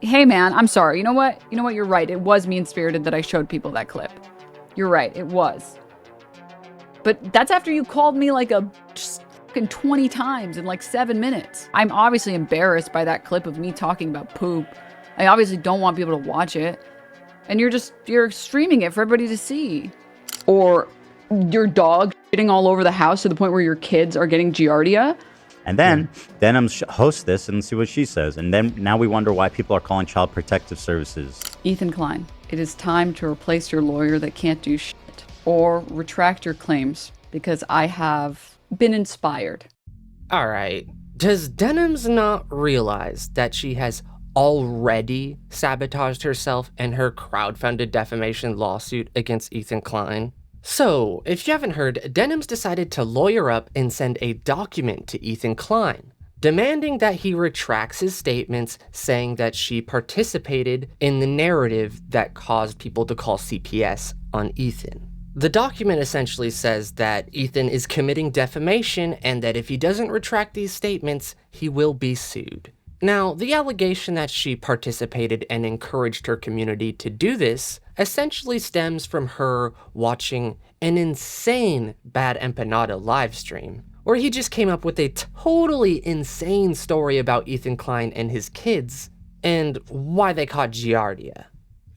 Hey man, I'm sorry. You know what? You're right. It was mean-spirited that I showed people that clip. You're right, it was. But that's after you called me like a fucking 20 times in like 7 minutes. I'm obviously embarrassed by that clip of me talking about poop. I obviously don't want people to watch it. And you're streaming it for everybody to see. Or your dog shitting all over the house to the point where your kids are getting giardia. And then Denims hosts this and see what she says. And then now we wonder why people are calling Child Protective Services. Ethan Klein, it is time to replace your lawyer that can't do shit. Or retract your claims, because I have been inspired. Alright, does Denims not realize that she has already sabotaged herself in her crowdfunded defamation lawsuit against Ethan Klein? So, if you haven't heard, Denims decided to lawyer up and send a document to Ethan Klein, demanding that he retracts his statements saying that she participated in the narrative that caused people to call CPS on Ethan. The document essentially says that Ethan is committing defamation and that if he doesn't retract these statements, he will be sued. Now, the allegation that she participated and encouraged her community to do this essentially stems from her watching an insane Bad Empanada livestream, where he just came up with a totally insane story about Ethan Klein and his kids, and why they caught giardia.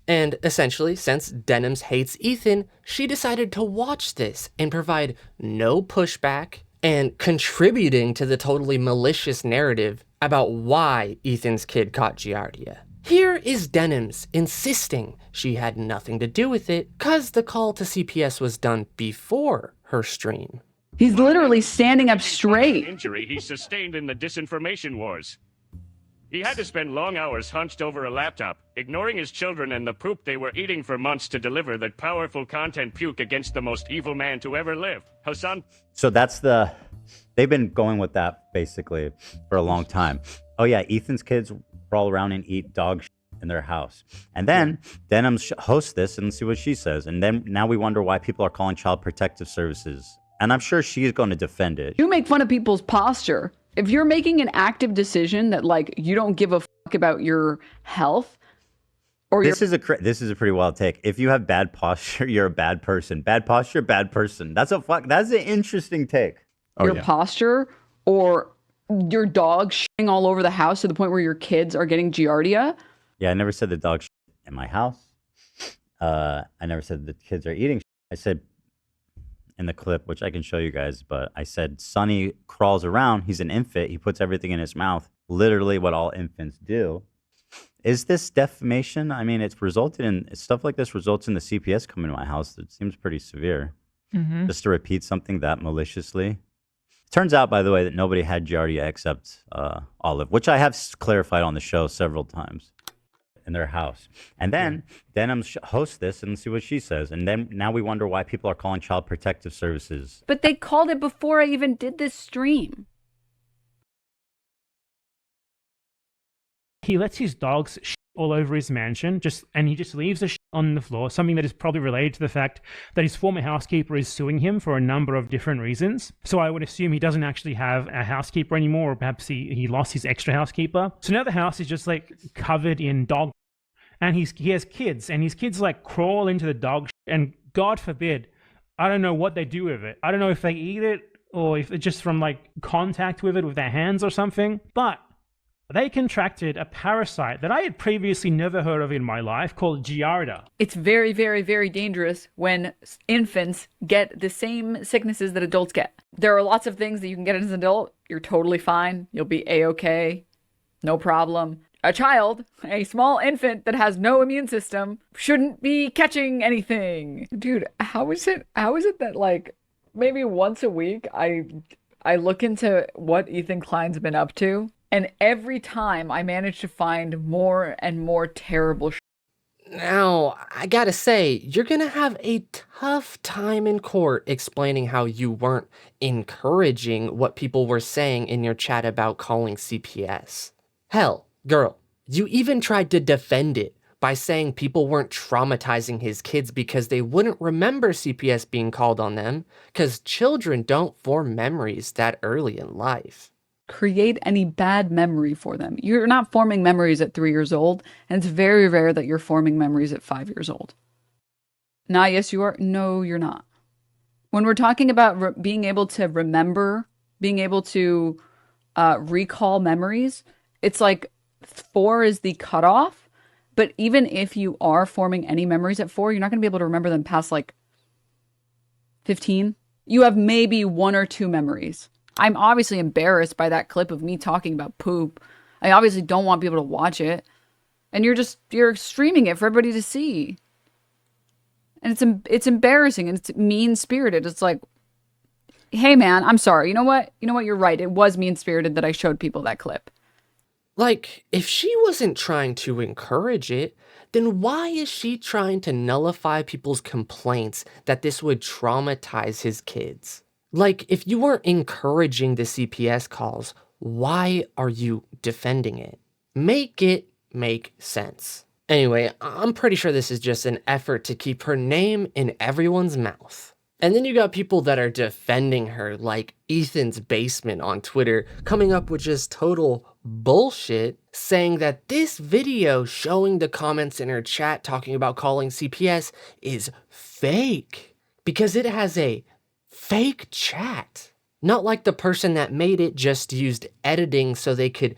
And essentially, since Denims hates Ethan, she decided to watch this and provide no pushback and contributing to the totally malicious narrative about why Ethan's kid caught giardia. Here is Denims insisting she had nothing to do with it because the call to CPS was done before her stream. He's literally standing up straight. Injury he sustained in the disinformation wars. He had to spend long hours hunched over a laptop, ignoring his children and the poop they were eating for months to deliver that powerful content puke against the most evil man to ever live. Hassan. So they've been going with that basically for a long time. Oh yeah, Ethan's kids roll around and eat dog shit in their house. And then Denims hosts this and see what she says. And then now we wonder why people are calling Child Protective Services. And I'm sure she's going to defend it. You make fun of people's posture. If you're making an active decision that like you don't give a fuck about your health, or this is a pretty wild take. If you have bad posture, you're a bad person. Bad posture, bad person. That's an interesting take. Your posture, or your dog shitting all over the house to the point where your kids are getting giardia. Yeah, I never said the dog shit in my house. I never said the kids are eating shit. I said in the clip, which I can show you guys, but I said Sonny crawls around. He's an infant. He puts everything in his mouth. Literally what all infants do. Is this defamation? I mean, stuff like this results in the CPS coming to my house. It seems pretty severe. Mm-hmm. Just to repeat something that maliciously. Turns out, by the way, that nobody had giardia except Olive, which I have clarified on the show several times. In their house. And then Denims hosts this and see what she says. And then now we wonder why people are calling Child Protective Services. But they called it before I even did this stream. He lets his dogs shit all over his mansion, and he just leaves the shit on the floor, something that is probably related to the fact that his former housekeeper is suing him for a number of different reasons. So I would assume he doesn't actually have a housekeeper anymore, or perhaps he lost his extra housekeeper. So now the house is just like covered in dog, and he has kids, and his kids like crawl into the dog and God forbid, I don't know what they do with it. I don't know if they eat it or if it's just from like contact with it with their hands or something, but they contracted a parasite that I had previously never heard of in my life called giardia. It's very, very, very dangerous when infants get the same sicknesses that adults get. There are lots of things that you can get as an adult. You're totally fine. You'll be a-okay. No problem. A child, a small infant that has no immune system, shouldn't be catching anything. Dude, how is it that like maybe once a week I look into what Ethan Klein's been up to, and every time I manage to find more and more terrible shit. Now, I gotta say, you're gonna have a tough time in court explaining how you weren't encouraging what people were saying in your chat about calling CPS. Hell, girl, you even tried to defend it by saying people weren't traumatizing his kids because they wouldn't remember CPS being called on them, because children don't form memories that early in life. create any bad memory for them. You're not forming memories at 3 years old, and it's very rare that you're forming memories at 5 years old. Nah, yes, you are. No, you're not. When we're talking about being able to remember, being able to recall memories, it's like 4 is the cutoff. But even if you are forming any memories at 4, you're not going to be able to remember them past like 15. You have maybe 1 or 2 memories. I'm obviously embarrassed by that clip of me talking about poop. I obviously don't want people to watch it. And you're streaming it for everybody to see. And it's embarrassing and it's mean-spirited. It's like, hey man, I'm sorry. You know what? You're right. It was mean-spirited that I showed people that clip. Like, if she wasn't trying to encourage it, then why is she trying to nullify people's complaints that this would traumatize his kids? Like, if you weren't encouraging the CPS calls, why are you defending it? Make it make sense. Anyway, I'm pretty sure this is just an effort to keep her name in everyone's mouth. And then you got people that are defending her, like Ethan's Basement on Twitter, coming up with just total bullshit, saying that this video showing the comments in her chat talking about calling CPS is fake because it has a fake chat. Not like the person that made it just used editing so they could,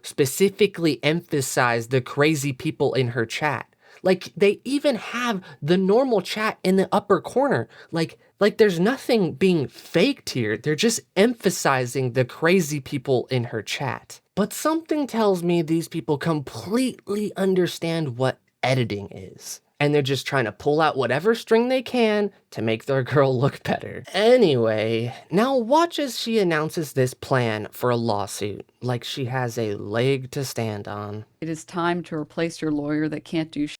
specifically emphasize the crazy people in her chat. Like, they even have the normal chat in the upper corner. Like there's nothing being faked here. They're just emphasizing the crazy people in her chat. But something tells me these people completely understand what editing is. And they're just trying to pull out whatever string they can to make their girl look better. Anyway, now watch as she announces this plan for a lawsuit, like she has a leg to stand on. It is time to replace your lawyer that can't do shit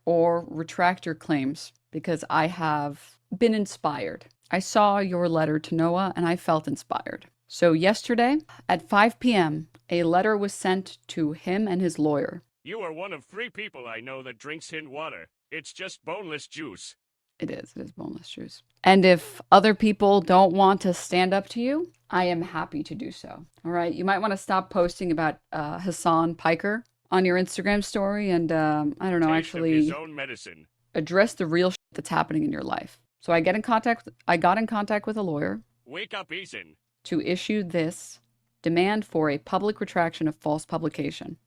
or retract your claims because I have been inspired. I saw your letter to Noah and I felt inspired. So yesterday at 5 p.m., a letter was sent to him and his lawyer. You are one of 3 people I know that drinks Hind water. It's just boneless juice. It is boneless juice. And if other people don't want to stand up to you, I am happy to do so. All right, you might want to stop posting about Hassan Piker on your Instagram story and, I don't know, Taste of actually his own medicine. address the real shit that's happening in your life. So I got in contact with a lawyer Wake up, Ethan. to issue this demand for a public retraction of false publication.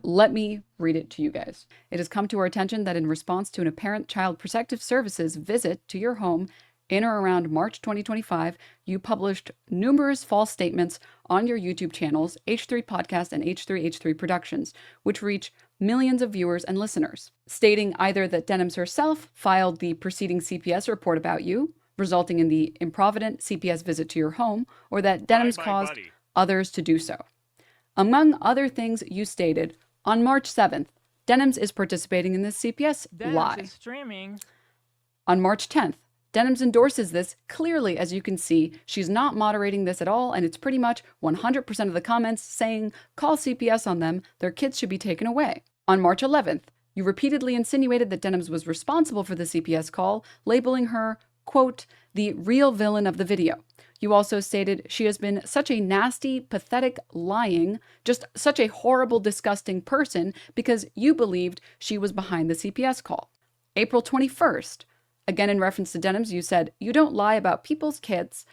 Let me read it to you guys. It has come to our attention that in response to an apparent Child Protective Services visit to your home in or around March 2025, you published numerous false statements on your YouTube channels, H3 Podcast and H3H3 Productions, which reach millions of viewers and listeners, stating either that Denims herself filed the preceding CPS report about you, resulting in the improvident CPS visit to your home, or that Denims Bye, caused buddy. others to do so. Among other things you stated, on March 7th, Denims is participating in this CPS lie. Denims is streaming. On March 10th, Denims endorses this clearly. As you can see, she's not moderating this at all, and it's pretty much 100% of the comments saying, call CPS on them, their kids should be taken away. On March 11th, you repeatedly insinuated that Denims was responsible for the CPS call, labeling her, quote, the real villain of the video. You also stated she has been such a nasty, pathetic, lying, just such a horrible, disgusting person because you believed she was behind the CPS call. April 21st, again in reference to Denims, you said, you don't lie about people's kids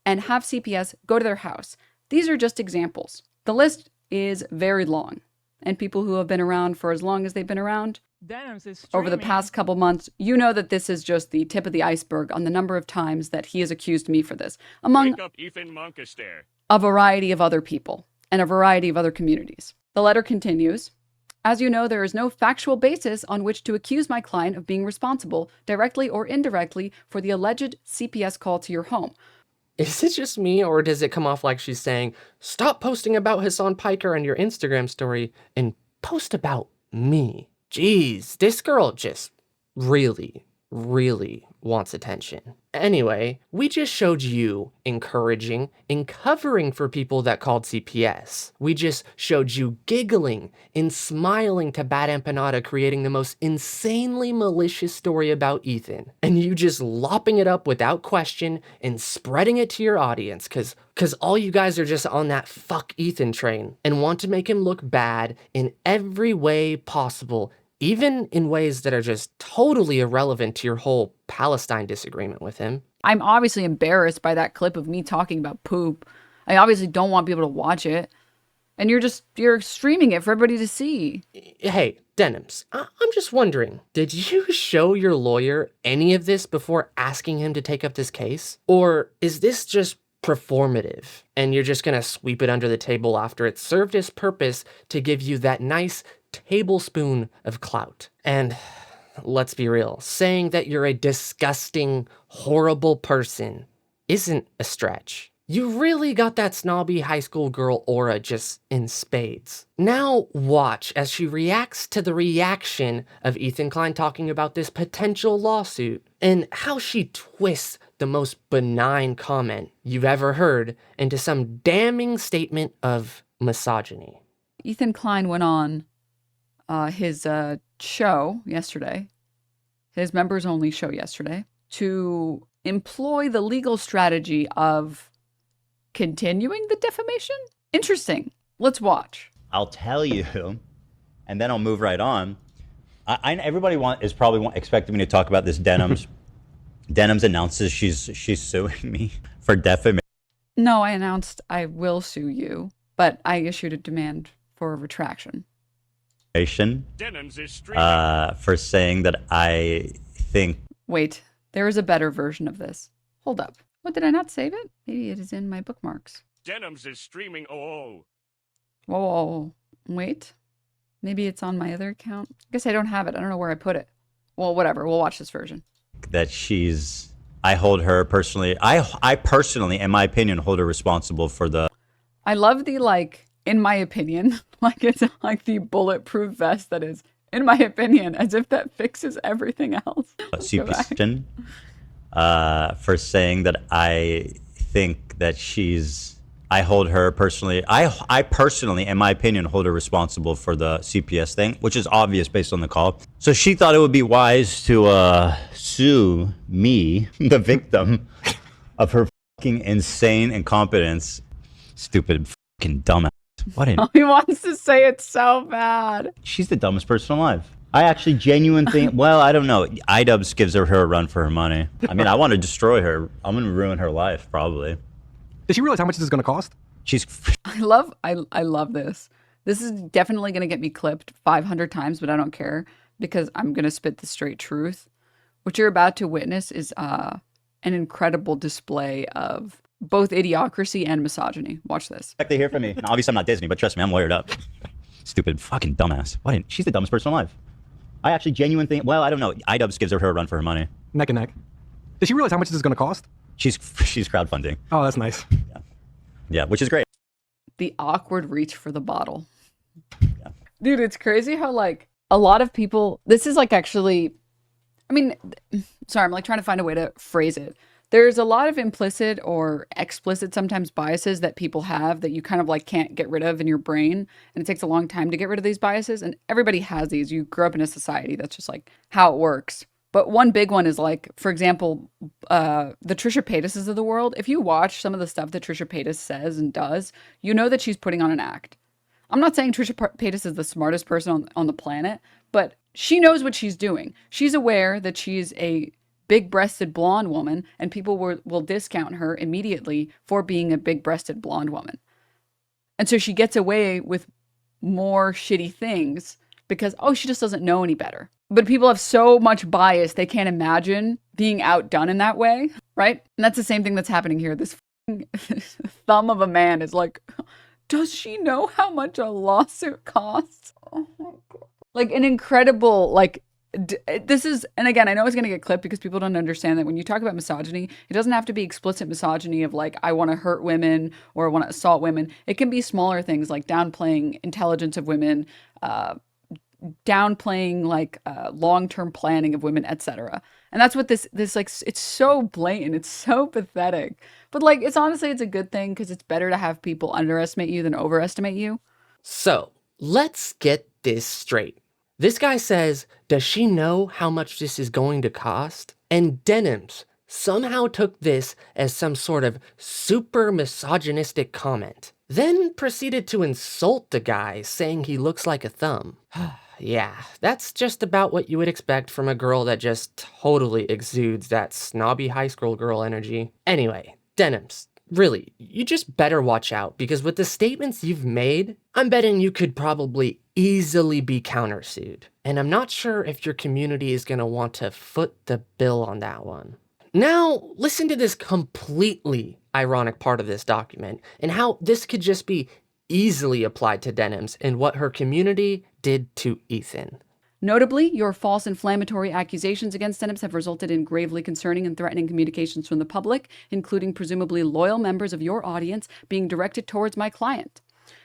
and have CPS go to their house. These are just examples. The list is very long, and people who have been around for as long as they've been around, Denims is streaming. over the past couple months, you know that this is just the tip of the iceberg on the number of times that he has accused me for this, among Wake up, Ethan Moncaster. a variety of other people and a variety of other communities. The letter continues, as you know, there is no factual basis on which to accuse my client of being responsible, directly or indirectly, for the alleged CPS call to your home. Is it just me, or does it come off like she's saying, stop posting about Hassan Piker on your Instagram story and post about me? Jeez, this girl just really really wants attention. Anyway, we just showed you encouraging and covering for people that called CPS. We just showed you giggling and smiling to Bad Empanada creating the most insanely malicious story about Ethan. And you just lopping it up without question and spreading it to your audience cause all you guys are just on that fuck Ethan train and want to make him look bad in every way possible, even in ways that are just totally irrelevant to your whole Palestine disagreement with him. I'm obviously embarrassed by that clip of me talking about poop. I obviously don't want people to watch it. And you're streaming it for everybody to see. Hey, Denims, I'm just wondering, did you show your lawyer any of this before asking him to take up this case? Or is this just performative and you're just gonna sweep it under the table after it served its purpose to give you that nice tablespoon of clout? And let's be real, saying that you're a disgusting, horrible person isn't a stretch. You really got that snobby high school girl aura just in spades. Now watch as she reacts to the reaction of Ethan Klein talking about this potential lawsuit and how she twists the most benign comment you've ever heard into some damning statement of misogyny. Ethan Klein went on his show yesterday, his members only show yesterday, to employ the legal strategy of continuing the defamation? Interesting. Let's watch. I'll tell you, and then I'll move right on. Everybody is probably expecting me to talk about this Denims. Denims announces she's suing me for defamation. No, I announced I will sue you, but I issued a demand for a retraction. Denims is streaming. For saying that I think. Wait, there is a better version of this. Hold up. What, did I not save it? Maybe it is in my bookmarks. Denims is streaming. Oh. Whoa. Wait. Maybe it's on my other account. I guess I don't have it. I don't know where I put it. Well, whatever. We'll watch this version. That I hold her personally. I personally, in my opinion, hold her responsible for the. I love the, like, in my opinion, like it's like the bulletproof vest that is, in my opinion, as if that fixes everything else. CPS. For saying that I think that I hold her personally. I personally, in my opinion, hold her responsible for the CPS thing, which is obvious based on the call. So she thought it would be wise to sue me, the victim of her fucking insane incompetence. Stupid fucking dumbass. What an. He wants to say it so bad. She's the dumbest person alive. I actually genuinely think, well, I don't know. iDubbbz gives her a run for her money. I mean, I want to destroy her. I'm going to ruin her life, probably. Did she realize how much this is going to cost? I love this. This is definitely going to get me clipped 500 times, but I don't care because I'm going to spit the straight truth. What you're about to witness is an incredible display of both idiocracy and misogyny. Watch this. Expect to hear from me. Now, obviously, I'm not Disney, but trust me, I'm wired up. Stupid fucking dumbass. She's the dumbest person alive. I actually genuinely think, well, I don't know. iDubbbz gives her a run for her money. Neck and neck. Did she realize how much this is going to cost? She's crowdfunding. Oh, that's nice. Yeah, which is great. The awkward reach for the bottle. Yeah. Dude, it's crazy how, like, a lot of people, this is, like, actually, I mean, sorry, I'm, like, trying to find a way to phrase it. There's a lot of implicit or explicit sometimes biases that people have that you kind of like can't get rid of in your brain. And it takes a long time to get rid of these biases. And everybody has these. You grow up in a society. That's just like how it works. But one big one is like, for example, the Trisha Paytases of the world. If you watch some of the stuff that Trisha Paytas says and does, you know that she's putting on an act. I'm not saying Trisha Paytas is the smartest person on the planet, but she knows what she's doing. She's aware that she's a big-breasted blonde woman, and people will discount her immediately for being a big-breasted blonde woman. And so she gets away with more shitty things because, oh, she just doesn't know any better. But people have so much bias, they can't imagine being outdone in that way, right? And that's the same thing that's happening here. This thumb of a man is like, does she know how much a lawsuit costs? Oh my God. Like an incredible, like, this is, and again, I know it's going to get clipped because people don't understand that when you talk about misogyny, it doesn't have to be explicit misogyny of like, I want to hurt women or I want to assault women. It can be smaller things like downplaying intelligence of women, downplaying like long-term planning of women, etc. And that's what this like, it's so blatant, it's so pathetic. But like, it's honestly, it's a good thing because it's better to have people underestimate you than overestimate you. So let's get this straight. This guy says, does she know how much this is going to cost? And Denims somehow took this as some sort of super misogynistic comment, then proceeded to insult the guy, saying he looks like a thumb. Yeah, that's just about what you would expect from a girl that just totally exudes that snobby high school girl energy. Anyway, Denims, really, you just better watch out, because with the statements you've made, I'm betting you could probably easily be countersued. And I'm not sure if your community is going to want to foot the bill on that one. Now, listen to this completely ironic part of this document and how this could just be easily applied to Denims and what her community did to Ethan. Notably, your false inflammatory accusations against Denims have resulted in gravely concerning and threatening communications from the public, including presumably loyal members of your audience being directed towards my client.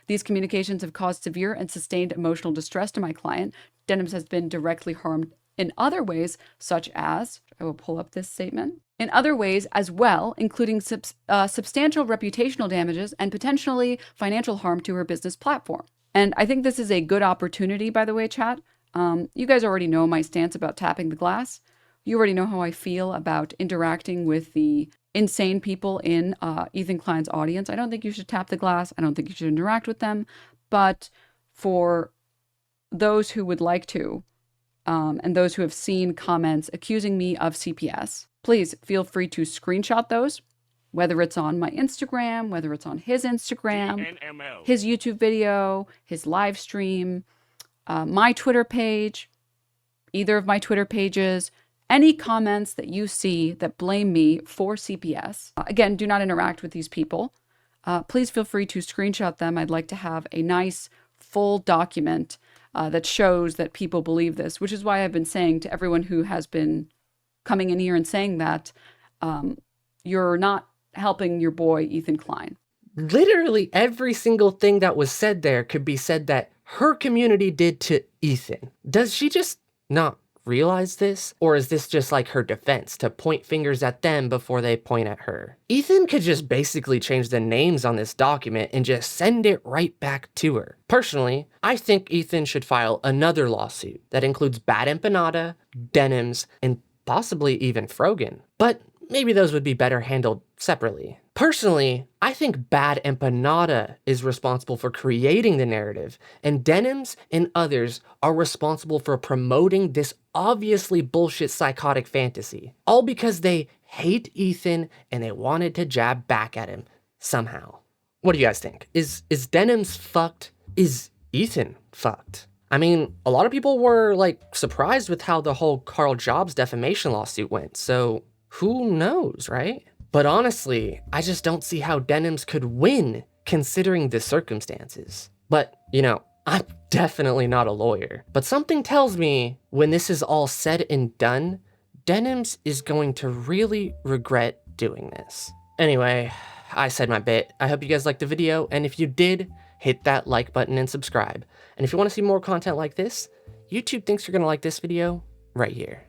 These communications have caused severe and sustained emotional distress to my client. Denims has been directly harmed in other ways, such as, I will pull up this statement, in other ways as well, including substantial reputational damages and potentially financial harm to her business platform. And I think this is a good opportunity, by the way, chat. You guys already know my stance about tapping the glass. You already know how I feel about interacting with the insane people in Ethan Klein's audience. I don't think you should tap the glass. I don't think you should interact with them. But for those who would like to, and those who have seen comments accusing me of CPS, please feel free to screenshot those, whether it's on my Instagram, whether it's on his Instagram, DNML. his YouTube video, his live stream, my Twitter page, either of my Twitter pages, any comments that you see that blame me for CPS. Again, do not interact with these people. Please feel free to screenshot them. I'd like to have a nice full document that shows that people believe this, which is why I've been saying to everyone who has been coming in here and saying that you're not helping your boy, Ethan Klein. Literally every single thing that was said there could be said that her community did to Ethan. Does she just not realize this? Or is this just like her defense to point fingers at them before they point at her? Ethan could just basically change the names on this document and just send it right back to her. Personally, I think Ethan should file another lawsuit that includes Bad Empanada, Denims, and possibly even Frogan. But maybe those would be better handled separately. Personally, I think Bad Empanada is responsible for creating the narrative, and Denims and others are responsible for promoting this obviously bullshit psychotic fantasy. All because they hate Ethan and they wanted to jab back at him somehow. What do you guys think? Is Denims fucked? Is Ethan fucked? I mean, a lot of people were like surprised with how the whole Carl Jobs defamation lawsuit went, so who knows, right? But honestly, I just don't see how Denims could win considering the circumstances. But, you know, I'm definitely not a lawyer. But something tells me when this is all said and done, Denims is going to really regret doing this. Anyway, I said my bit. I hope you guys liked the video, and if you did, hit that like button and subscribe. And if you want to see more content like this, YouTube thinks you're going to like this video right here.